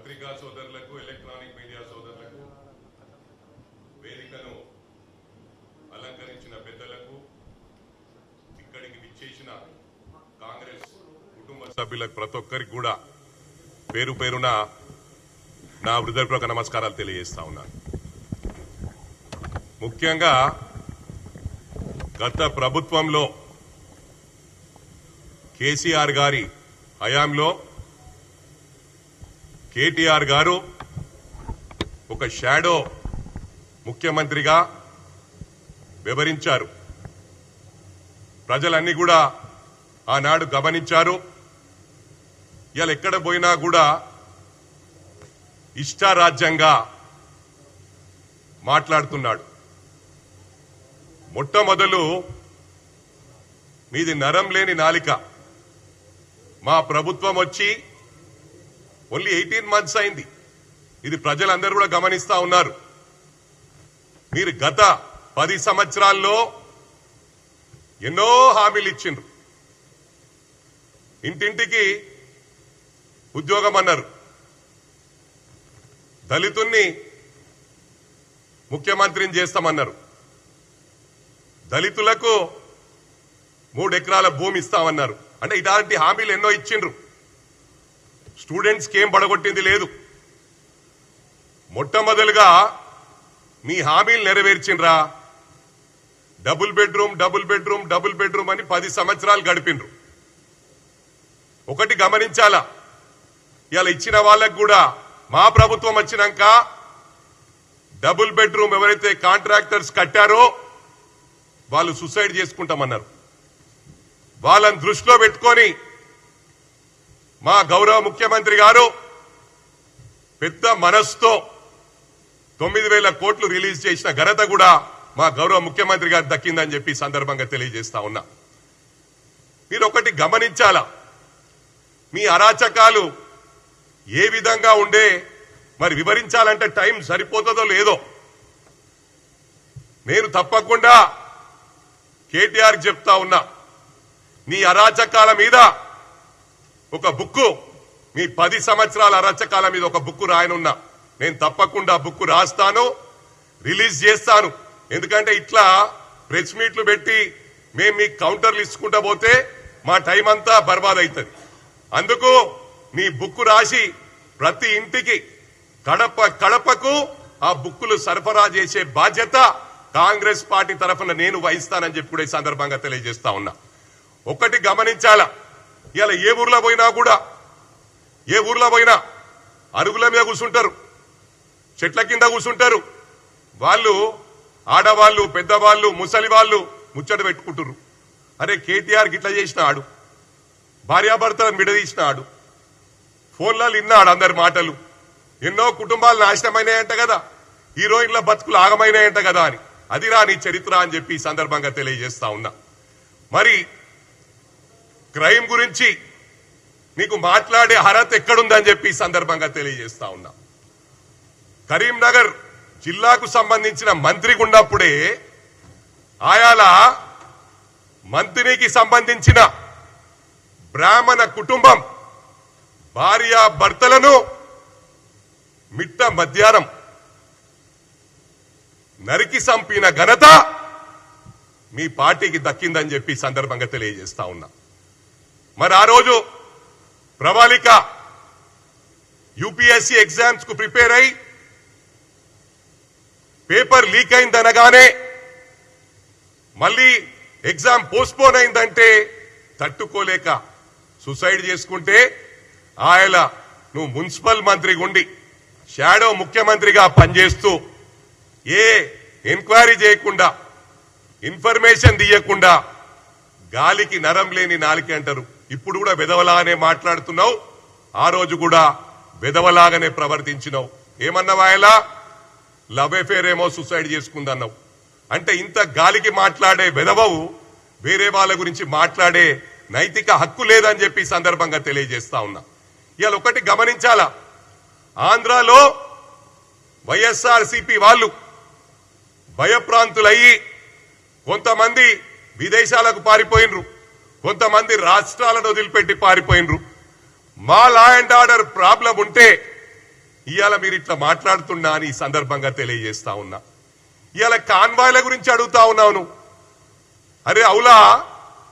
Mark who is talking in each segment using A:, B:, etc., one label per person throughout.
A: పత్రికా సోదరులకు electronic media సోదరులకు వేదికను అలంకరించిన పెద్దలకు ఇక్కడికి విచ్చేసిన కాంగ్రెస్ కుటుంబ సభ్యులకు ప్రతి ఒక్కరికి కూడా పేరు పేరున నా హృదయపూర్వక నమస్కారాలు తెలియజేస్తా ఉన్నాను. ముఖ్యంగా గత ప్రభుత్వంలో కేసీఆర్ గారి హయాంలో కేటీఆర్ గారు ఒక షాడో ముఖ్యమంత్రిగా వివరించారు. ప్రజలన్నీ కూడా ఆనాడు గమనించారు. ఇవాళ ఎక్కడ పోయినా కూడా ఇష్టారాజ్యంగా మాట్లాడుతున్నాడు. మొట్టమొదలు మీది నరం లేని నాలిక. మా ప్రభుత్వం వచ్చి ఓన్లీ 18 months అయింది. ఇది ప్రజలందరూ కూడా గమనిస్తా ఉన్నారు. మీరు గత 10 సంవత్సరాల్లో ఎన్నో హామీలు ఇచ్చిండ్రు. ఇంటింటికి ఉద్యోగం అన్నారు. దళితుల్ని ముఖ్యమంత్రిని చేస్తామన్నారు. దళితులకు 3 ఎకరాల భూమి ఇస్తామన్నారు. అంటే ఇలాంటి హామీలు ఎన్నో ఇచ్చిండ్రు. స్టూడెంట్స్కి ఏం పడగొట్టింది లేదు. మొట్టమొదలుగా మీ హామీలు నెరవేర్చిండ్రా? డబుల్ బెడ్రూమ్ అని 10 సంవత్సరాలు గడిపిండ్రు. ఒకటి గమనించాలా, ఇలా ఇచ్చిన వాళ్ళకు కూడా మా ప్రభుత్వం వచ్చినాక డబుల్ బెడ్రూమ్ ఎవరైతే కాంట్రాక్టర్స్ కట్టారో వాళ్ళు సూసైడ్ చేసుకుంటామన్నారు. వాళ్ళని దృష్టిలో పెట్టుకొని మా గౌరవ ముఖ్యమంత్రి గారు పెద్ద మనస్సుతో 9,000 కోట్లు రిలీజ్ చేసిన ఘనత కూడా మా గౌరవ ముఖ్యమంత్రి గారు దక్కిందని చెప్పి సందర్భంగా తెలియజేస్తా ఉన్నా. మీరు ఒకటి గమనించాలా, మీ అరాచకాలు ఏ విధంగా ఉండే మరి వివరించాలంటే టైం సరిపోతుందో లేదో. నేను తప్పకుండా కేటీఆర్ చెప్తా ఉన్నా, నీ అరాచకాల మీద ఒక బుక్కు, మీ 10 సంవత్సరాల అరాచకాల మీద ఒక బుక్కు రాయనున్నా. నేను తప్పకుండా బుక్కు రాస్తాను, రిలీజ్ చేస్తాను. ఎందుకంటే ఇట్లా ప్రెస్ మీట్లు పెట్టి మేము మీ కౌంటర్లు ఇచ్చుకుంటా పోతే మా టైం అంతా బర్బాద్ అవుతుంది. అందుకు నీ బుక్కు రాసి ప్రతి ఇంటికి కడపకు ఆ బుక్కులు సరఫరా చేసే బాధ్యత కాంగ్రెస్ పార్టీ తరఫున నేను వహిస్తానని చెప్పి కూడా ఈ సందర్భంగా తెలియజేస్తా ఉన్నా. ఒకటి గమనించాలా, ఇలా ఏ ఊర్లో పోయినా అరుగుల మీద కూర్చుంటారు, చెట్ల కింద కూర్చుంటారు. వాళ్ళు ఆడవాళ్ళు, పెద్దవాళ్ళు, ముసలి వాళ్ళు ముచ్చట పెట్టుకుంటారు. అరే కేటీఆర్ గిట్లా చేసినాడు, భార్యాభర్తలను విడదీసినాడు, ఫోన్లలో విన్నాడు అందరి మాటలు. ఎన్నో కుటుంబాలు నాశనమైనాయంట కదా, హీరోయిన్ల బతుకులు ఆగమైనాయంట కదా అని. అది రాని చరిత్ర అని చెప్పి ఈ సందర్భంగా తెలియజేస్తా ఉన్నా. మరి క్రైమ్ గురించి నీకు మాట్లాడే అర్హత ఎక్కడుందని చెప్పి ఈ సందర్భంగా తెలియజేస్తా ఉన్నా. కరీంనగర్ జిల్లాకు సంబంధించిన మంత్రికి ఉన్నప్పుడే ఆయాల మంత్రికి సంబంధించిన బ్రాహ్మణ కుటుంబం భార్యాభర్తలను మిట్ట మధ్యాహ్నం నరికి చంపిన ఘనత మీ పార్టీకి దక్కిందని చెప్పి సందర్భంగా తెలియజేస్తా ఉన్నా. మరి ఆ రోజు ప్రవాళిక యూపీఎస్సీ ఎగ్జామ్స్ కు ప్రిపేర్ అయి పేపర్ లీక్ అయిందనగానే మళ్ళీ ఎగ్జామ్ పోస్ట్పోన్ అయిందంటే తట్టుకోలేక సూసైడ్ చేసుకుంటే ఆయన నువ్వు మున్సిపల్ మంత్రిగా ఉండి షాడో ముఖ్యమంత్రిగా పనిచేస్తూ ఏ ఎంక్వైరీ చేయకుండా, ఇన్ఫర్మేషన్ తీయకుండా గాలికి నరం లేని నాలిక అంటారు. ఇప్పుడు కూడా వెదవలాగానే మాట్లాడుతున్నావు, ఆ రోజు కూడా వెదవలాగానే ప్రవర్తించినావు. ఏమన్నావాయలా? లవ్ అఫేర్ ఏమో సూసైడ్ చేసుకుందన్నావు. అంటే ఇంత గాలికి మాట్లాడే వెదవవు వేరే వాళ్ళ గురించి మాట్లాడే నైతిక హక్కు లేదని చెప్పి సందర్భంగా తెలియజేస్తా ఉన్నా. ఇవాళ ఒకటి గమనించాలా, ఆంధ్రాలో వైఎస్ఆర్సీపీ వాళ్ళు భయప్రాంతులయ్యి కొంతమంది విదేశాలకు పారిపోయినరు, కొంతమంది రాష్ట్రాలను వదిలిపెట్టి పారిపోయినరు. మా లా అండ్ ఆర్డర్ ప్రాబ్లం ఉంటే ఇవాళ మీరు ఇట్లా మాట్లాడుతున్నా అని ఈ సందర్భంగా తెలియజేస్తా ఉన్నా. ఇవాళ కాన్వాయ్ల గురించి అడుగుతా ఉన్నావు. అరే అవులా,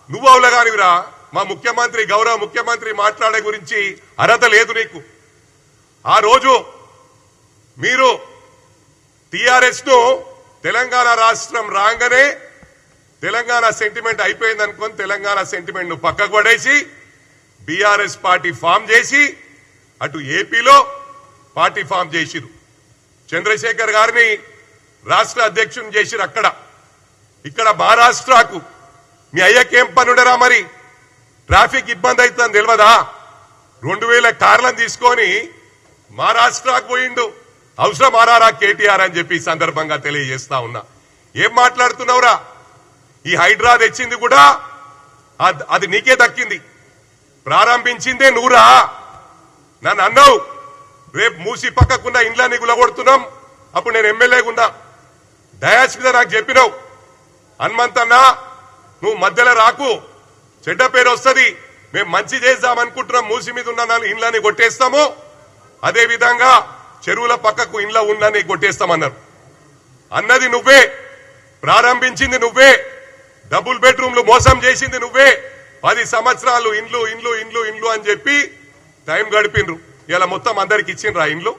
A: నువ్వు అవులా కానివిరా, మా ముఖ్యమంత్రి గౌరవ ముఖ్యమంత్రి మాట్లాడే గురించి అర్హత లేదు నీకు. ఆ రోజు మీరు టిఆర్ఎస్ ను తెలంగాణ రాష్ట్రం రాగానే తెలంగాణ సెంటిమెంట్ అయిపోయింది అనుకొని తెలంగాణ సెంటిమెంట్ ను పక్కకు పడేసి బీఆర్ఎస్ పార్టీ ఫామ్ చేసి అటు ఏపీలో పార్టీ ఫామ్ చేసిరు. చంద్రశేఖర్ గారిని రాష్ట్ర అధ్యక్షుని చేసిరు. ఇక్కడ మహారాష్ట్రకు మీ అయ్యకేం పనుడరా, మరి ట్రాఫిక్ ఇబ్బంది అవుతుందని తెలియదా? 2000 కార్లను తీసుకొని మహారాష్ట్రకు పోయిండు. అవసరం ఆరారా కేటీఆర్ అని చెప్పి ఈ సందర్భంగా తెలియజేస్తా ఉన్నా. ఏం మాట్లాడుతున్నావురా? ఈ హైడ్రా తెచ్చింది కూడా అది నీకే దక్కింది, ప్రారంభించిందే నువ్వురా. నన్ను అన్నావు రేపు మూసి పక్కకున్న ఇండ్లని గులగొడుతున్నాం, అప్పుడు నేను ఎమ్మెల్యేగా ఉన్నా. డయాస్ మీద నాకు చెప్పినావు, హనుమంతన్నా నువ్వు మధ్యలో రాకు, చెడ్డ పేరు వస్తుంది, మేము మంచి చేద్దామనుకుంటున్నాం, మూసి మీద ఉన్న ఇండ్లని కొట్టేస్తాము, అదే విధంగా చెరువుల పక్కకు ఇండ్ల ఉన్నని కొట్టేస్తామన్నారు. అన్నది నువ్వే, ప్రారంభించింది నువ్వే, డబుల్ బెడ్రూమ్లు మోసం చేసింది నువ్వే. 10 సంవత్సరాలు ఇండ్లు ఇండ్లు ఇండ్లు ఇండ్లు అని చెప్పి టైం గడిపిండ్రు. ఇలా మొత్తం అందరికి ఇచ్చిండ్రా ఇండ్లు?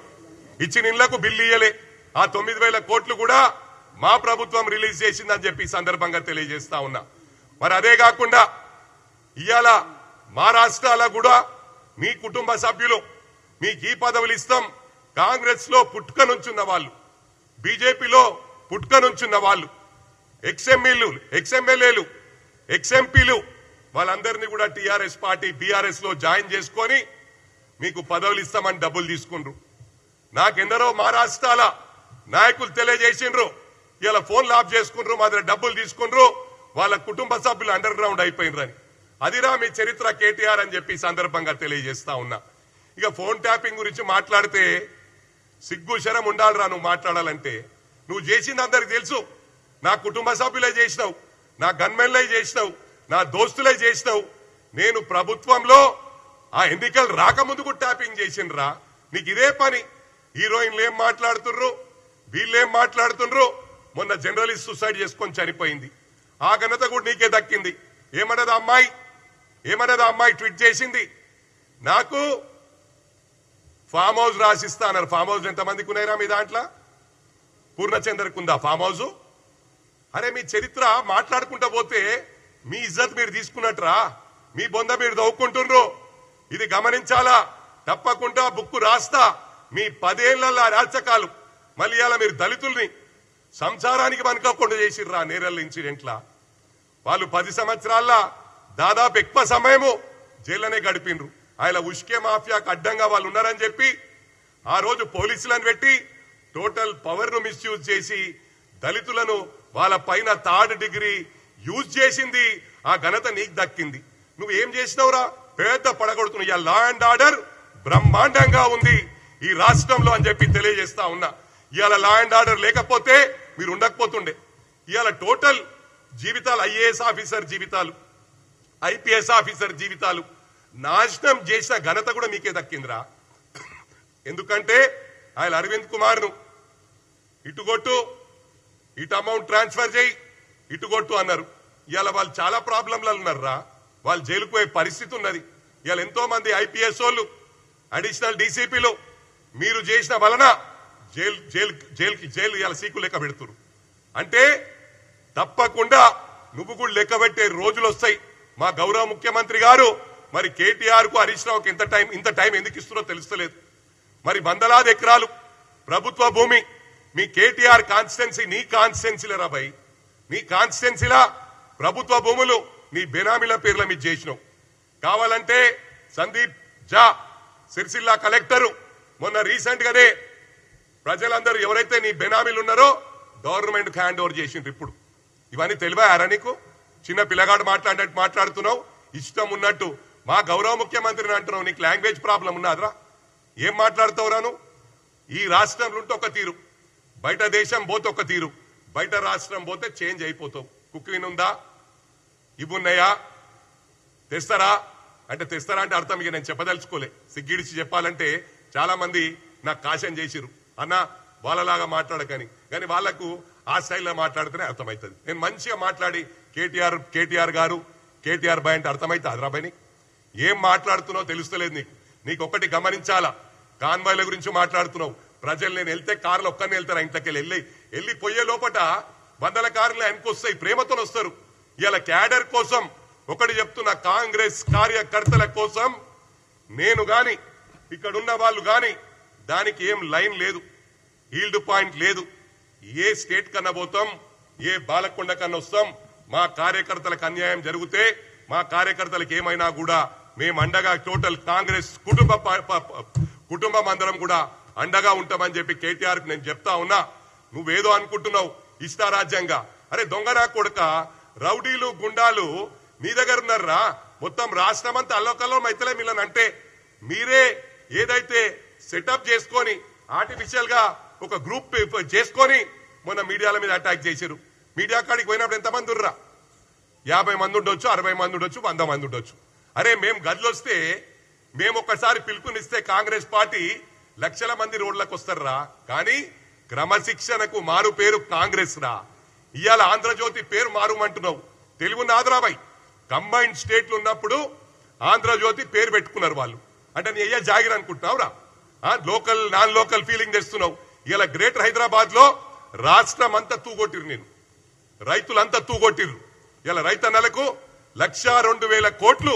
A: ఇచ్చిన ఇండ్లకు బిల్లు ఇయ్యలే. ఆ 9,000 కోట్లు కూడా మా ప్రభుత్వం రిలీజ్ చేసిందని చెప్పి సందర్భంగా తెలియజేస్తా ఉన్నా. మరి అదే కాకుండా ఇవాళ మహారాష్ట్రలో కూడా మీ కుటుంబ సభ్యులు మీకు ఈ పదవులు ఇస్తాం, కాంగ్రెస్ లో పుట్టుక నుంచున్న వాళ్ళు, బీజేపీలో పుట్టుక నుంచున్న వాళ్ళు, ఎక్స్ఎమ్మెల్యేలు ఎక్స్ఎంపీలు వాళ్ళందరినీ కూడా టీఆర్ఎస్ పార్టీ బీఆర్ఎస్ లో జాయిన్ చేసుకొని మీకు పదవులు ఇస్తామని డబ్బులు తీసుకుండ్రు. నాకెందరో మహారాష్ట్రాల నాయకులు తెలియజేసిండ్రు, ఇలా ఫోన్లు ఆఫ్ చేసుకుండ్రు, మా దగ్గర డబ్బులు తీసుకుండ్రు, వాళ్ళ కుటుంబ సభ్యులు అండర్ గ్రౌండ్ అయిపోయినరని. అదిరా మీ చరిత్ర కేటీఆర్ అని చెప్పి సందర్భంగా తెలియజేస్తా ఉన్నా. ఇక ఫోన్ ట్యాపింగ్ గురించి మాట్లాడితే సిగ్గు శరం ఉండాలిరా నువ్వు మాట్లాడాలంటే. నువ్వు చేసింది అందరికి తెలుసు. నా కుటుంబ సభ్యులే చేసినావు, నా గన్మెన్లే చేసినావు, నా దోస్తులే చేసినావు. నేను ప్రభుత్వంలో ఆ ఎన్నికలు రాకముందుకు ట్యాపింగ్ చేసిండ్రా. నీకు ఇదే పని. హీరోయిన్లు ఏం మాట్లాడుతుర్రు, వీళ్ళేం మాట్లాడుతుండ్రు. మొన్న జర్నలిస్ట్ సూసైడ్ చేసుకొని చనిపోయింది, ఆ ఘనత కూడా నీకే దక్కింది. ఏమన్నది అమ్మాయి ట్వీట్ చేసింది, నాకు ఫామ్ హౌస్ రాసిస్తా అన్నారు. ఫామ్ హౌస్ ఎంతమందికి ఉన్నాయిరా మీ దాంట్లో? పూర్ణచంద్రకు ఉందా ఫామ్ హౌస్? అరే మీ చరిత్ర మాట్లాడుకుంటా పోతే మీ ఇజ్జత్ మీరు తీసుకున్నట్రా, మీ బొంద మీరు దవ్వుకుంటుండ్రు. ఇది గమనించాలా. తప్పకుండా బుక్కు రాస్తా. మీ 10 ఏళ్ల రాచకాలు మళ్ళీ ఇలా మీరు దళితుల్ని సంసారానికి వనుకోకుండా చేసిర్రా. నేరల్ ఇన్సిడెంట్లా వాళ్ళు 10 సంవత్సరాల్లో దాదాపు ఎక్కువ సమయము జైల్లోనే గడిపిండ్రు. ఆయన ఉష్కే మాఫియాకు అడ్డంగా వాళ్ళు ఉన్నారని చెప్పి ఆ రోజు పోలీసులను పెట్టి టోటల్ పవర్ ను మిస్యూజ్ చేసి దళితులను వాళ్ళ పైన 3rd డిగ్రీ యూజ్ చేసింది. ఆ ఘనత నీకు దక్కింది. నువ్వు ఏం చేసినావురా? పెద్ద పడగొడుతున్నావు. ఇవాళ లా అండ్ ఆర్డర్ బ్రహ్మాండంగా ఉంది ఈ రాష్ట్రంలో అని చెప్పి తెలియజేస్తా ఉన్నా. ఇవాళ లా అండ్ ఆర్డర్ లేకపోతే మీరు ఉండకపోతుండే. ఇవాళ టోటల్ జీవితాలు, ఐఏఎస్ ఆఫీసర్ జీవితాలు, ఐపీఎస్ ఆఫీసర్ జీవితాలు నాశనం చేసిన ఘనత కూడా మీకే దక్కిందిరా. ఎందుకంటే ఆయన అరవింద్ కుమార్ ను ఇటుగొట్టు, ఇటు అమౌంట్ ట్రాన్స్ఫర్ చేయి, ఇటుగొట్టు అన్నారు. ఇవాళ వాళ్ళు చాలా ప్రాబ్లంలలో ఉన్నారా. వాళ్ళు జైలుకు పోయే పరిస్థితి ఉన్నది. ఇవాళ ఎంతో మంది ఐపీఎస్ వాళ్ళు, అడిషనల్ డీసీపీలు మీరు చేసిన వలన జైలు ఇవాళ సీకు లెక్క పెడుతున్నారు. అంటే తప్పకుండా నువ్వు కూడా లెక్క పెట్టే రోజులు వస్తాయి. మా గౌరవ ముఖ్యమంత్రి గారు మరి కేటీఆర్ కు హరీష్ రావుకి ఇంత టైం ఎందుకు ఇస్తున్నారో తెలుస్తలేదు. మరి వందలాది ఎకరాలు ప్రభుత్వ భూమి మీ కేటీఆర్ కాన్స్టిట్యున్సీ, నీ కాన్స్టిట్యున్సీలరా భయ్, నీ కాన్స్టిట్యున్సీలా ప్రభుత్వ భూములు నీ బెనామీల పేర్ల మీద చేసినావు. కావాలంటే సందీప్ జా సిరిసిల్ల కలెక్టరు మొన్న రీసెంట్ గానే ప్రజలందరూ ఎవరైతే నీ బెనామీలు ఉన్నారో గవర్నమెంట్ హ్యాండ్ ఓవర్ చేసిండ్రు. ఇప్పుడు ఇవన్నీ తెలివారా నీకు? చిన్న పిల్లగాడు మాట్లాడినట్టు మాట్లాడుతున్నావు, ఇష్టం ఉన్నట్టు. మా గౌరవ ముఖ్యమంత్రిని అంటున్నావు. నీకు లాంగ్వేజ్ ప్రాబ్లం ఉన్నదిరా? ఏం మాట్లాడుతావురా నువ్వు? ఈ రాష్ట్రంలో ఉంటే ఒక తీరు, బయట దేశం పోతే ఒక తీరు, బయట రాష్ట్రం పోతే చేంజ్ అయిపోతావు. కుక్కిన్ ఉందా? ఇవున్నాయా? తెస్తారా అంటే తెస్తారా అంటే అర్థం ఇక నేను చెప్పదలుచుకోలే. సిగ్గిడిచి చెప్పాలంటే చాలా మంది నాకు కాషన్ చేసిరు అన్న వాళ్ళలాగా మాట్లాడకని, కానీ వాళ్లకు ఆ స్టైల్లో మాట్లాడితేనే అర్థమవుతుంది. నేను మంచిగా మాట్లాడి కేటీఆర్ గారు కేటీఆర్ బాయ్ అంటే అర్థమైతే అదరాబాయిని ఏం మాట్లాడుతున్నావు తెలుస్తలేదు నీకు. నీకు ఒకటి గమనించాలా, కాన్వాయ్ల గురించి మాట్లాడుతున్నావు. ప్రజలు నేను వెళ్తే కార్లు ఒక్కరిని వెళ్తారు, ఇంట్లోకి వెళ్ళి పోయే లోపట వందల కార్లు ఆయనకు వస్తాయి, ప్రేమతో వస్తారు. ఇలా క్యాడర్ కోసం ఒకటి చెప్తున్న, కాంగ్రెస్ కార్యకర్తల కోసం నేను గాని ఇక్కడున్న వాళ్ళు గాని దానికి ఏం లైన్ లేదు, హీల్డ్ పాయింట్ లేదు. ఏ స్టేట్ కన్నా పోతాం, ఏ బాలకొండ కన్నా వస్తాం. మా కార్యకర్తలకు అన్యాయం జరిగితే మా కార్యకర్తలకు ఏమైనా కూడా మేము అండగా టోటల్ కాంగ్రెస్ కుటుంబం అందరం కూడా అండగా ఉంటామని చెప్పి కేటీఆర్ కు నేను చెప్తా ఉన్నా. నువ్వేదో అనుకుంటున్నావు ఇష్టారాజ్యంగా. అరే దొంగరా కొడుక, రౌడీలు గుండాలు నీ దగ్గర ఉన్నారా? మొత్తం రాష్ట్రం అంతా అల్లకల్లం అయితలే మిల్లని అంటే మీరే ఏదైతే సెటప్ చేసుకొని ఆర్టిఫిషియల్ గా ఒక గ్రూప్ చేసుకొని మొన్న మీడియాల మీద అటాక్ చేశారు. మీడియా కాడికి పోయినప్పుడు ఎంతమంది ఉర్రా? 50 మంది ఉండొచ్చు, 60 మంది ఉండొచ్చు, 100 మంది ఉండొచ్చు. అరే మేము గదిలొస్తే మేము ఒక్కసారి పిలుపునిస్తే కాంగ్రెస్ పార్టీ లక్షల మంది రోడ్లకు వస్తారా? కానీ క్రమశిక్షణకు మారు పేరు కాంగ్రెస్ రా. ఇవాళ ఆంధ్రజ్యోతి పేరు మారుమంటున్నావు. తెలుగు నాదరాబాయ్ కంబైన్డ్ స్టేట్లు ఉన్నప్పుడు ఆంధ్రజ్యోతి పేరు పెట్టుకున్నారు వాళ్ళు. అంటే నీ అయ్యా జాగిర్ అనుకుంటున్నావురా? లోకల్ నాన్ లోకల్ ఫీలింగ్ తెస్తున్నావు. ఇలా గ్రేటర్ హైదరాబాద్ లో రాష్ట్రం అంతా తూగొట్టిరు, నేను రైతులంతా తూగొట్టిరు. ఇలా రైతన్నలకు 1,02,000 కోట్లు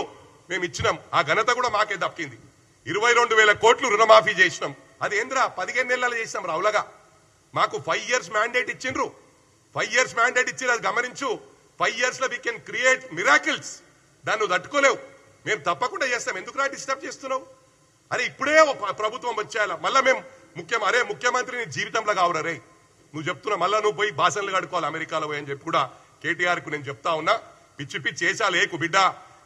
A: మేము ఇచ్చినాం. ఆ ఘనత కూడా మాకే దక్కింది. 22,000 కోట్లు రుణమాఫీ చేసినాం. అది ఏంద్రా 15 నెలలు చేసినాం రావులగా. మాకు 5 years మ్యాండేట్ ఇచ్చిండ్రు. 5 years మ్యాండేట్ ఇచ్చి అది గమనించు. 5 years లో వీ కెన్ క్రియేట్ మిరాకిల్స్. దాన్ని నువ్వు తట్టుకోలేవు. మేము తప్పకుండా చేస్తాం. ఎందుకు రా డిస్టర్బ్ చేస్తున్నావు? అరే ఇప్పుడే ప్రభుత్వం వచ్చేయాల, మళ్ళా మేము ముఖ్యమంత్రిని జీవితంలో కావురా రే. నువ్వు చెప్తున్నా మళ్ళా నువ్వు పోయి భాషలు కడుకోవాలి అమెరికాలో పోయి అని చెప్పి కూడా కేటీఆర్ కు నేను చెప్తా ఉన్నా. పిచ్చి పిచ్చి చేసాలు ఏకు బిడ్డ.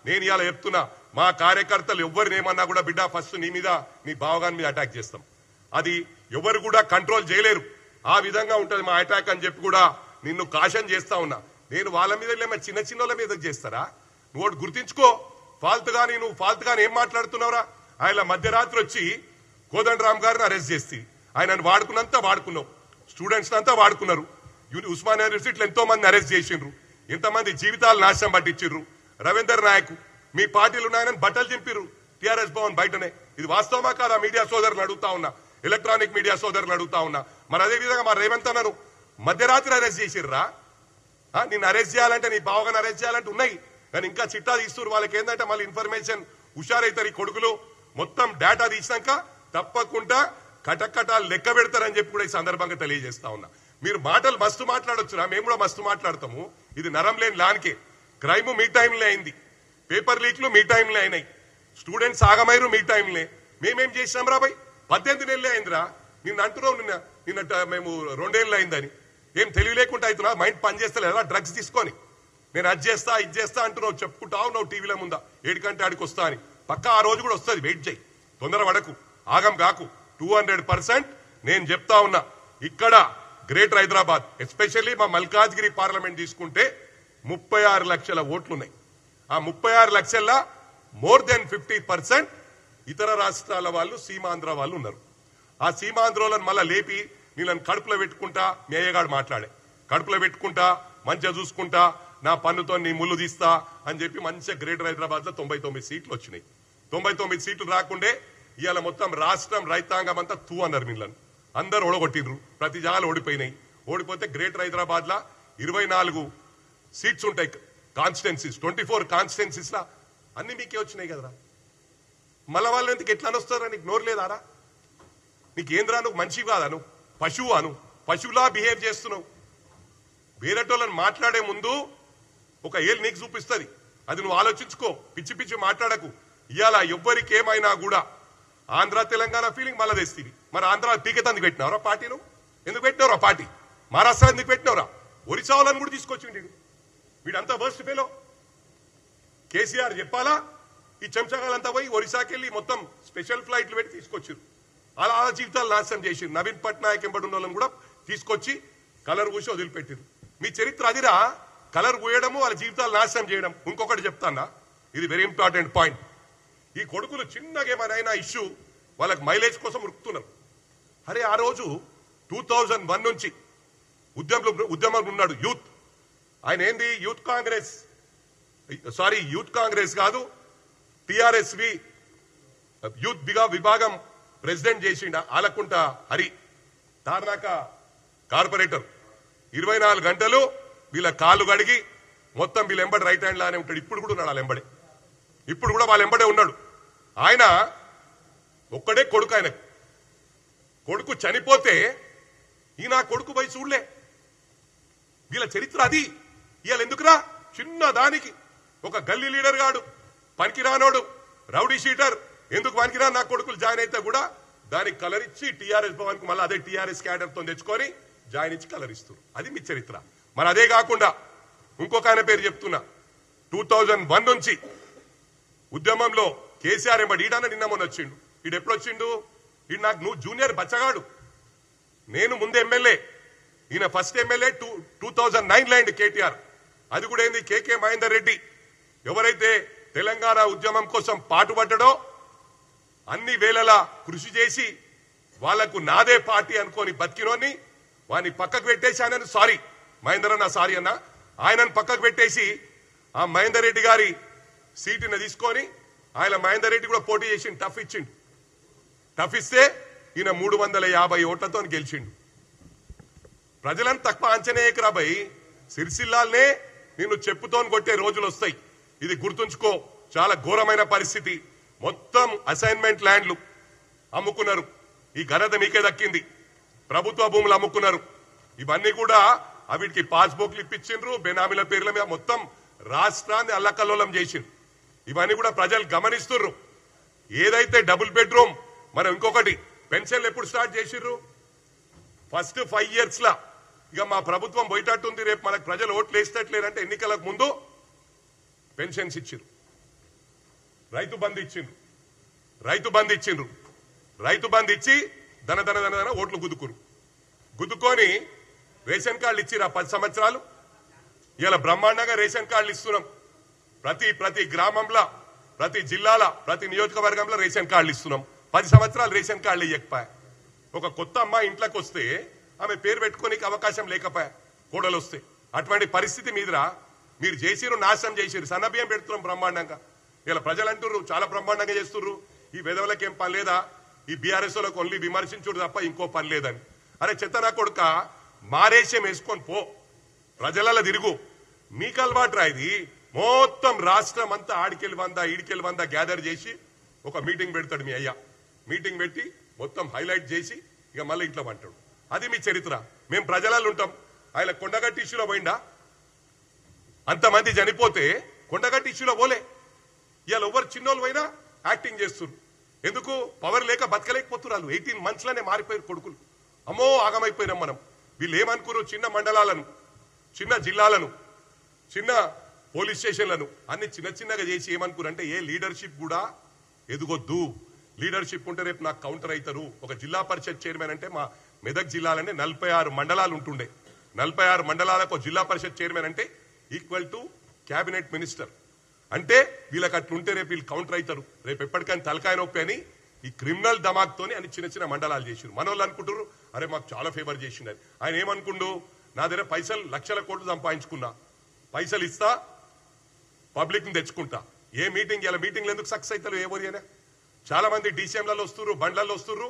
A: నేను ఇలా చెప్తున్నా, మా కార్యకర్తలు ఎవరిని ఏమన్నా కూడా బిడ్డ ఫస్ట్ నీ మీద నీ బావగాని మీద అటాక్ చేస్తాం. అది ఎవరు కూడా కంట్రోల్ చేయలేరు. ఆ విధంగా ఉంటది మా అటాక్ అని చెప్పి కూడా నిన్ను కాషన్ చేస్తా ఉన్నా. నేను వాళ్ళ మీద చిన్న చిన్నోళ్ళ మీద చేస్తారా? నువ్వు గుర్తించుకో. నువ్వు ఫాల్తుగాని ఏం మాట్లాడుతున్నావురా? ఆయన మధ్యరాత్రి వచ్చి కోదండరామ్ గారిని అరెస్ట్ చేసి ఆయనను వాడుకున్నావు. స్టూడెంట్స్ అంతా వాడుకున్నారు. ఉస్మానియా యూనివర్సిటీలో ఎంతో మంది అరెస్ట్ చేసిండ్రు. ఎంతమంది జీవితాలు నాశనం పట్టించారు. రవీందర్ నాయక్ మీ పార్టీలు ఉన్నాయని బట్టలు చింపిర్రు టిఆర్ఎస్ భవన్ బయటనే. ఇది వాస్తవమా కాదా? మీడియా సోదరులు అడుగుతా ఉన్నా, ఎలక్ట్రానిక్ మీడియా సోదరులు అడుగుతా ఉన్నా. మరి అదే విధంగా మా రేవంత్ అన్నారు మధ్యరాత్రి అరెస్ట్ చేసిర్రా? నిన్ను అరెస్ట్ చేయాలంటే నీ బావగాని అరెస్ట్ చేయాలంటే ఉన్నాయి, కానీ ఇంకా చిట్టా తీస్తున్నారు. వాళ్ళకి ఏంటంటే మళ్ళీ ఇన్ఫర్మేషన్ హుషారైతారు ఈ కొడుకులు. మొత్తం డేటా తీసినాక తప్పకుండా కటకటాలు లెక్క పెడతారని చెప్పి కూడా ఈ సందర్భంగా తెలియజేస్తా ఉన్నా. మీరు మాటలు మస్తు మాట్లాడొచ్చురా, మేము కూడా మస్తు మాట్లాడతాము. ఇది నరం లేని లాన్కే. క్రైమ్ మీ టైంలో అయింది, పేపర్ లీక్లు మీ టైంలో అయినాయి, స్టూడెంట్స్ ఆగమైరు మీ టైంలో. మేమేం చేసినాం రా భయ్? 18 నెలలే అయిందిరా. నిన్న అంటున్నావు నిన్న మేము 2 ఏళ్ళు అయిందని. ఏం తెలివి లేకుండా అవుతున్నా? మైండ్ పనిచేస్తలేదా? డ్రగ్స్ తీసుకొని నేను అది చేస్తా ఇది చేస్తా అంటున్నావు, చెప్పుకుంటావు నువ్వు టీవీల ముందా 7 గంటల ఆడికి వస్తా అని. పక్క ఆ రోజు కూడా వస్తుంది, వెయిట్ చేయి, తొందర పడకు, ఆగం కాకు. 200% నేను చెప్తా ఉన్నా. ఇక్కడ గ్రేటర్ హైదరాబాద్ ఎస్పెషల్లీ మా మల్కాజ్గిరి పార్లమెంట్ తీసుకుంటే 36 లక్షల ఓట్లున్నాయి. ఆ 36 లక్షల్లో మోర్ దెన్ 50% ఇతర రాష్ట్రాల వాళ్ళు, సీమాంధ్ర వాళ్ళు ఉన్నారు. ఆ సీమాంధ్రోలను మళ్ళా లేపి నీళ్ళని కడుపులో పెట్టుకుంటా, మీ అయ్యగాడు మాట్లాడే కడుపులో పెట్టుకుంటా, మంచిగా చూసుకుంటా, నా పన్నుతో నీ ముళ్ళు తీస్తా అని చెప్పి మంచిగా గ్రేటర్ హైదరాబాద్ లో 99 సీట్లు వచ్చినాయి. 99 సీట్లు రాకుండే ఇవాళ మొత్తం రాష్ట్రం రైతాంగం అంతా తూ అన్నారు. నీళ్ళని అందరు ఓడగొట్టిండ్రు, ప్రతి జాగాలు ఓడిపోయినాయి. ఓడిపోతే గ్రేటర్ హైదరాబాద్ లా 24 సీట్స్ ఉంటాయి కాన్స్టిట్యున్సీస్, 24 కాన్స్టిట్యున్సీస్ లా అన్ని మీకే వచ్చినాయి కదరా. మళ్ళా వాళ్ళు ఎందుకు ఎట్లా వస్తారా? నీకు నోరు లేదారా? నీకేంద్రా? నువ్వు మనిషి కాదా? నువ్వు పశువు అను, పశువులా బిహేవ్ చేస్తున్నావు. వేరేటోళ్ళని మాట్లాడే ముందు ఒక ఏళ్ళు నీకు చూపిస్తుంది, అది నువ్వు ఆలోచించుకో. పిచ్చి పిచ్చి మాట్లాడకు. ఇవాళ ఎవ్వరికేమైనా కూడా ఆంధ్ర తెలంగాణ ఫీలింగ్ మళ్ళా తెస్తుంది. మరి ఆంధ్ర పీకెత్ ఎందుకు పెట్టినవరా పార్టీను? ఎందుకు పెట్టినవరా పార్టీ? మహారాష్ట్ర ఎందుకు పెట్టినవరా? ఒరిస్సా వాళ్ళని కూడా తీసుకొచ్చిండు వీడంతా వర్స్ట్ ఫెలో. కేసీఆర్ చెప్పాలా? ఈ చెంచగాలంతా పోయి ఒరిస్సాకి వెళ్ళి మొత్తం స్పెషల్ ఫ్లైట్లు పెట్టి తీసుకొచ్చారు. అలా జీవితాలు నాశనం చేసిరు. నవీన్ పట్నాయక్ ఎంబడి ఉన్న వాళ్ళని కూడా తీసుకొచ్చి కలర్ పూసి వదిలిపెట్టారు. మీ చరిత్ర అదిరా, కలర్ పూయడము, వాళ్ళ జీవితాలు నాశనం చేయడం. ఇంకొకటి చెప్తానా, ఇది వెరీ ఇంపార్టెంట్ పాయింట్. ఈ కొడుకులు చిన్నగా ఏమైనా ఇష్యూ వాళ్ళకి మైలేజ్ కోసం ఉరుకుతున్నారు. అరే ఆ రోజు 2001 నుంచి ఉద్యమంలో ఉన్నాడు యూత్. ఆయన ఏంది యూత్ కాంగ్రెస్ కాదు టిఆర్ఎస్వి యూత్ విభాగం ప్రెసిడెంట్ చేసిండ ఆలకుంట హరి తార్నాక కార్పొరేటర్. 24 గంటలు వీళ్ళ కాళ్ళు కడిగి మొత్తం వీళ్ళ ఎంబడి రైట్ హ్యాండ్ లానే ఉంటాడు. ఇప్పుడు కూడా ఉన్నాడు వాళ్ళ ఎంబడే, ఇప్పుడు కూడా వాళ్ళ ఎంబడే ఉన్నాడు. ఆయన ఒక్కడే కొడుకు, ఆయనకు కొడుకు చనిపోతే ఈయన కొడుకు పోయి చూడలే. వీళ్ళ చరిత్ర అది. ఇవాళ ఎందుకురా చిన్న దానికి ఒక గల్లీ లీడర్ గాడు పనికిరానోడు రౌడీ షీటర్ ఎందుకు పనికిరా నా కొడుకులు జాయిన్ అయితే కూడా దానికి కలర్ ఇచ్చి టీఆర్ఎస్ భవన్ కు మళ్ళీ అదే టీఆర్ఎస్ క్యాడర్ తో తెచ్చుకొని జాయిన్ ఇచ్చి కలర్ ఇస్తారు. అది మీ చరిత్ర. మరి అదే కాకుండా ఇంకొక ఆయన పేరు చెప్తున్నా, 2001 నుంచి ఉద్యమంలో కేసీఆర్ ఎంబడి ఈడన్న నిన్న మొన్న వచ్చిండు. ఈడు ఎప్పుడు వచ్చిండు? ఈడు నాకు నువ్వు జూనియర్ బచ్చగాడు, నేను ముందు ఎమ్మెల్యే, ఈయన ఫస్ట్ ఎమ్మెల్యే 2009 అయింది కేటీఆర్. అది కూడా ఏంది కేకే మహేందర్ రెడ్డి ఎవరైతే తెలంగాణ ఉద్యమం కోసం పాటుపడ్డాడో అన్ని వేళలా కృషి చేసి వాళ్లకు నాదే పార్టీ అనుకోని బతికినోని వాడిని పక్కకు పెట్టేసి ఆయనను సారీ మహేందర్ అన్న సారీ అన్న ఆయనను పక్కకు పెట్టేసి ఆ మహేందర్ రెడ్డి గారి సీటుని తీసుకొని ఆయన మహేందర్ రెడ్డి కూడా పోటీ చేసి టఫ్ ఇచ్చిండు. టఫ్ ఇస్తే ఈయన 350 ఓట్లతో గెలిచిండు. ప్రజలను తక్కువ అంచనా భయ్, సిరిసిల్లాల్నే నిన్ను చెప్పుతోని కొట్టే రోజులు వస్తాయి. ఇది గుర్తుంచుకో. చాలా ఘోరమైన పరిస్థితి. మొత్తం అసైన్మెంట్ ల్యాండ్లు అమ్ముకున్నారు. ఈ ఘనత మీకే దక్కింది. ప్రభుత్వ భూములు అమ్ముకున్నారు. ఇవన్నీ కూడా అవిటికి పాస్బుక్లు ఇప్పించిండ్రు, బెనామీల పేర్ల మీద మొత్తం రాష్ట్రాన్ని అల్లకల్లోలం చేసిండ్రు. ఇవన్నీ కూడా ప్రజలు గమనిస్తున్నారు. ఏదైతే డబుల్ బెడ్రూమ్ మనం ఇంకొకటి పెన్షన్లు ఎప్పుడు స్టార్ట్ చేసిర్రు? ఫస్ట్ 5 years లా ఇక మా ప్రభుత్వం పోయేటట్టుంది, రేపు మనకు ప్రజలు ఓట్లు వేసేటట్లేరంటే ఎన్నికలకు ముందు పెన్షన్స్ ఇచ్చిండ్రు, రైతు బంధు ఇచ్చిండ్రు. రైతు బంధు ఇచ్చి ధన ఓట్లు గుద్దుకొని రేషన్ కార్డులు ఇచ్చిరా 10 సంవత్సరాలు. ఇలా బ్రహ్మాండంగా రేషన్ కార్డులు ఇస్తున్నాం. ప్రతి గ్రామంలో, ప్రతి జిల్లాల, ప్రతి నియోజకవర్గంలో రేషన్ కార్డులు ఇస్తున్నాం. 10 సంవత్సరాలు రేషన్ కార్డులు ఇవ్వకపోయా. ఒక కొత్త అమ్మాయి ఇంట్లోకి వస్తే ఆమె పేరు పెట్టుకోనికి అవకాశం లేకపోయా కోడలు వస్తే. అటువంటి పరిస్థితి మీదరా మీరు చేసిరు, నాశనం చేసిరు. సన్నబియ్యం పెడుతున్నాం బ్రహ్మాండంగా. ఇలా ప్రజలు అంటుర్రు చాలా బ్రహ్మాండంగా చేస్తుర్రు, ఈ వెధవలకి ఏం పని లేదా, ఈ బీఆర్ఎస్ వాళ్ళకి ఓన్లీ విమర్శించుడు తప్ప ఇంకో పని లేదని. అరే చెత్తనా కొడుక, మారేషం వేసుకొని పో, ప్రజలలో తిరుగు. మీకు అలవాటు రా ఇది. మొత్తం రాష్ట్రం అంతా ఆడికెళ్ళి 100 ఈడికెళ్ళి 100 గ్యాదర్ చేసి ఒక మీటింగ్ పెడతాడు మీ అయ్యా. మీటింగ్ పెట్టి మొత్తం హైలైట్ చేసి ఇక మళ్ళీ ఇంట్లో అంటాడు. అది మీ చరిత్ర. మేము ప్రజలలో ఉంటాం. ఆయన కొండగట్టి ఇష్యూలో పోయిండా? అంతమంది చనిపోతే కొండగట్టి ఇష్యూలో పోలే. ఇవాళ ఎవరు చిన్నోళ్ళు పోయినా యాక్టింగ్ చేస్తున్నారు. ఎందుకు? పవర్ లేక బతకలేకపోతున్నారు. 18 months లోనే మారిపోయారు కొడుకులు. అమ్మో ఆగమైపోయినాం మనం. వీళ్ళు ఏమనుకున్నారు? చిన్న మండలాలను, చిన్న జిల్లాలను, చిన్న పోలీస్ స్టేషన్లను అన్ని చిన్నగా చేసి ఏమనుకున్నారంటే ఏ లీడర్షిప్ కూడా ఎదుగొద్దు. లీడర్షిప్ ఉంటే రేపు నాకు కౌంటర్ అవుతారు. ఒక జిల్లా పరిషత్ చైర్మన్ అంటే మా మెదక్ జిల్లాలోనే 46 మండలాలు ఉంటుండే. 46 మండలాలకు జిల్లా పరిషత్ చైర్మన్ అంటే ఈక్వల్ టు క్యాబినెట్ మినిస్టర్. అంటే వీళ్ళకి అట్లుంటే రేపు వీళ్ళు కౌంటర్ అవుతారు. రేపు ఎప్పటికైనా తలకాయ నొప్పి అని ఈ క్రిమినల్ దమాక్తోని అని చిన్న మండలాలు చేసిరు. మన వాళ్ళు అనుకుంటారు అరే మాకు చాలా ఫేవర్ చేసిండని. ఆయన ఏమనుకుండు? నా దగ్గర పైసలు లక్షల కోట్లు సంపాదించుకున్నా, పైసలు ఇస్తా, పబ్లిక్ ని తెచ్చుకుంటా. ఏ మీటింగ్ ఇలా మీటింగ్లు ఎందుకు సక్సెస్ అవుతారు? ఎవరైనా చాలా మంది డీసీఎంలలో వస్తున్నారు, బండ్లలో వస్తున్నారు,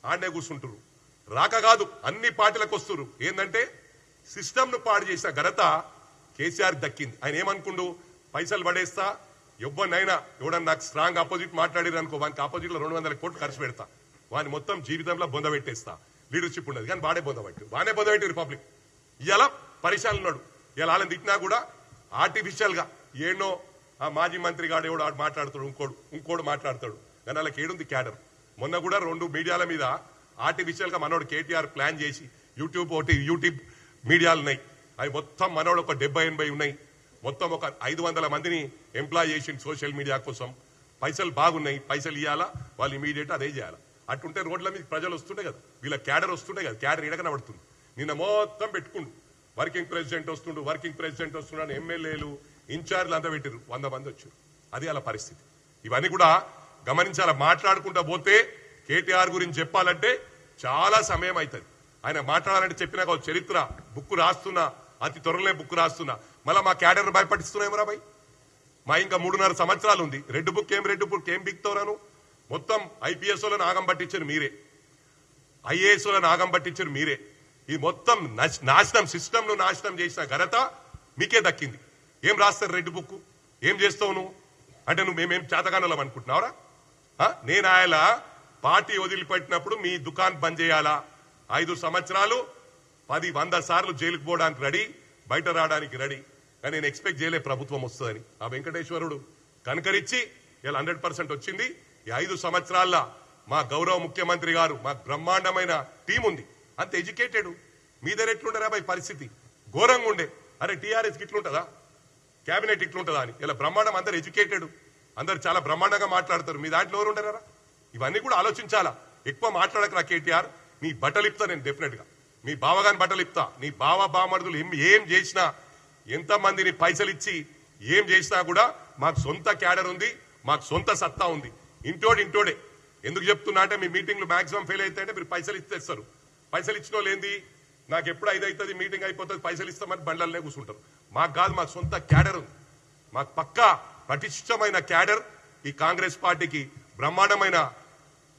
A: ఆడనే కూర్చుంటారు. రాక కాదు అన్ని పార్టీలకు వస్తున్నారు. ఏంటంటే సిస్టమ్ ను పాడు చేసిన ఘనత కేసీఆర్ దక్కింది. ఆయన ఏమనుకుండు? పైసలు పడేస్తా, ఎవరినైనా ఎవడన్నా నాకు స్ట్రాంగ్ ఆపోజిట్ మాట్లాడారు అనుకో, వానికి ఆపోజిట్ లో 200 కోట్లు ఖర్చు పెడతా, వాని మొత్తం జీవితంలో బొంద పెట్టేస్తా. లీడర్షిప్ ఉండదు కానీ బానే బొందబెట్టి రిపబ్లిక్. ఇలా పరిశాలు ఉన్నాడు. ఇలా వాళ్ళని తిట్టినా కూడా ఆర్టిఫిషియల్ గా ఏనో ఆ మాజీ మంత్రి గాడు ఎవడు మాట్లాడతాడు, ఇంకోడు మాట్లాడతాడు. కానీ వాళ్ళకి ఏడుంది క్యాడర్. మొన్న కూడా 2 మీడియాల మీద ఆర్టిఫిషియల్ గా మనోడు కేటీఆర్ ప్లాన్ చేసి యూట్యూబ్ మీడియాలు ఉన్నాయి. అవి మొత్తం మనోడు ఒక 70-80 ఉన్నాయి. మొత్తం ఒక 500 మందిని ఎంప్లాయ్ చేసి సోషల్ మీడియా కోసం. పైసలు బాగున్నాయి, పైసలు ఇవ్వాలా, వాళ్ళు ఇమీడియట్ అదే చేయాలి. అటుంటే రోడ్ల మీద ప్రజలు వస్తుండే కదా, వీళ్ళ క్యాడర్ వస్తుండే కదా, క్యాడర్ ఇడకనబడుతుంది. నిన్న మొత్తం పెట్టుకుండు వర్కింగ్ ప్రెసిడెంట్ వస్తుండు, ఎమ్మెల్యేలు ఇన్ఛార్జ్లు అంతా పెట్టారు, 100 మంది వచ్చారు. అది అలా పరిస్థితి. ఇవన్నీ కూడా గమనించాలా. మాట్లాడుకుంటా పోతే కేటీఆర్ గురించి చెప్పాలంటే చాలా సమయం అవుతుంది. ఆయన మాట్లాడాలంటే చెప్పినా కాదు, చరిత్ర బుక్ రాస్తున్నా, అతి త్వరలో బుక్ రాస్తున్నా. మళ్ళీ మా క్యాడర్ భయపడిస్తున్నాయేమరా భయ్? మా ఇంకా 3.5 సంవత్సరాలు ఉంది. రెడ్ బుక్ ఏం బిక్తోరాను? మొత్తం ఐపీఎస్ఓలను ఆగం పట్టించారు మీరే, ఐఏఎస్ఓలను ఆగం పట్టించారు మీరే. ఈ మొత్తం నాశనం, సిస్టమ్ ను నాశనం చేసిన ఘనత మీకే దక్కింది. ఏం రాస్తారు రెడ్ బుక్? ఏం చేస్తావు నువ్వు? అంటే నువ్వు మేమేం చేతగానలం అనుకుంటున్నావురా? నేను ఆయన పార్టీ వదిలిపెట్టినప్పుడు మీ దుకాన్ బంద్ చేయాలా? 5 సంవత్సరాలు 100 సార్లు జైలుకు పోవడానికి రెడీ, బయట రావడానికి రెడీ. కానీ నేను ఎక్స్పెక్ట్ చేయలే ప్రభుత్వం వస్తుందని. ఆ వెంకటేశ్వరుడు కనుకరించి ఇలా 100% వచ్చింది. ఈ 5 సంవత్సరాల్లో మా గౌరవ ముఖ్యమంత్రి గారు, మా బ్రహ్మాండమైన టీం ఉంది, అంత ఎడ్యుకేటెడ్. మీ దగ్గర ఎట్లుంటారా భయ్? పరిస్థితి ఘోరంగా ఉండే. అరే టీఆర్ఎస్కి ఇట్లుంటుందా, క్యాబినెట్ ఇట్లుంటుందా అని. ఇలా బ్రహ్మాండం, అందరు ఎడ్యుకేటెడ్, అందరు చాలా బ్రహ్మాండంగా మాట్లాడతారు. మీ దాంట్లో ఎవరు ఉండరారా? ఇవన్నీ కూడా ఆలోచించాలా. ఎక్కువ మాట్లాడకరా కేటీఆర్. నీ బట్టలు ఇప్తా నేను డెఫినెట్ గా, మీ బావగాని బట్టలు ఇప్తా. నీ బావమరుదులు ఏం చేసినా, ఎంతమందిని పైసలు ఇచ్చి ఏం చేసినా కూడా మాకు సొంత క్యాడర్ ఉంది, మాకు సొంత సత్తా ఉంది. ఇంటోడే. ఎందుకు చెప్తున్నా అంటే, మీ మీటింగ్లు మాక్సిమం ఫెయిల్ అయితే అంటే మీరు పైసలు ఇచ్చేస్తారు. పైసలు ఇచ్చిన వాళ్ళు ఏంది, నాకు ఎప్పుడు 5 అవుతుంది మీటింగ్ అయిపోతుంది పైసలు ఇస్తామని బండ్లనే కూర్చుంటారు. మాకు కాదు, మాకు సొంత క్యాడర్ ఉంది. మాకు పక్కా పటిష్టమైన క్యాడర్ ఈ కాంగ్రెస్ పార్టీకి, బ్రహ్మాండమైన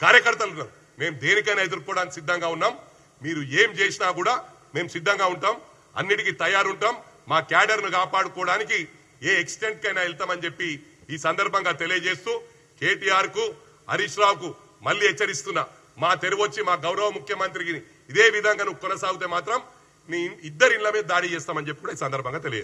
A: కార్యకర్తలు ఉన్నారు. మేము దేనికైనా ఎదుర్కోవడానికి సిద్ధంగా ఉన్నాం. మీరు ఏం చేసినా కూడా మేము సిద్ధంగా ఉంటాం, అన్నిటికీ తయారుంటాం. మా క్యాడర్ ను కాపాడుకోవడానికి ఏ ఎక్స్టెంట్ కైనా వెళ్తామని చెప్పి ఈ సందర్భంగా తెలియజేస్తూ, కేటీఆర్ కు, హరీష్ రావుకు మళ్ళీ హెచ్చరిస్తున్నా, మా తెరువొచ్చి మా గౌరవ ముఖ్యమంత్రికి ఇదే విధంగా నువ్వు కొనసాగితే మాత్రం నీ ఇద్దరి ఇళ్ల మీద దాడి చేస్తామని చెప్పి కూడా ఈ సందర్భంగా తెలియదు.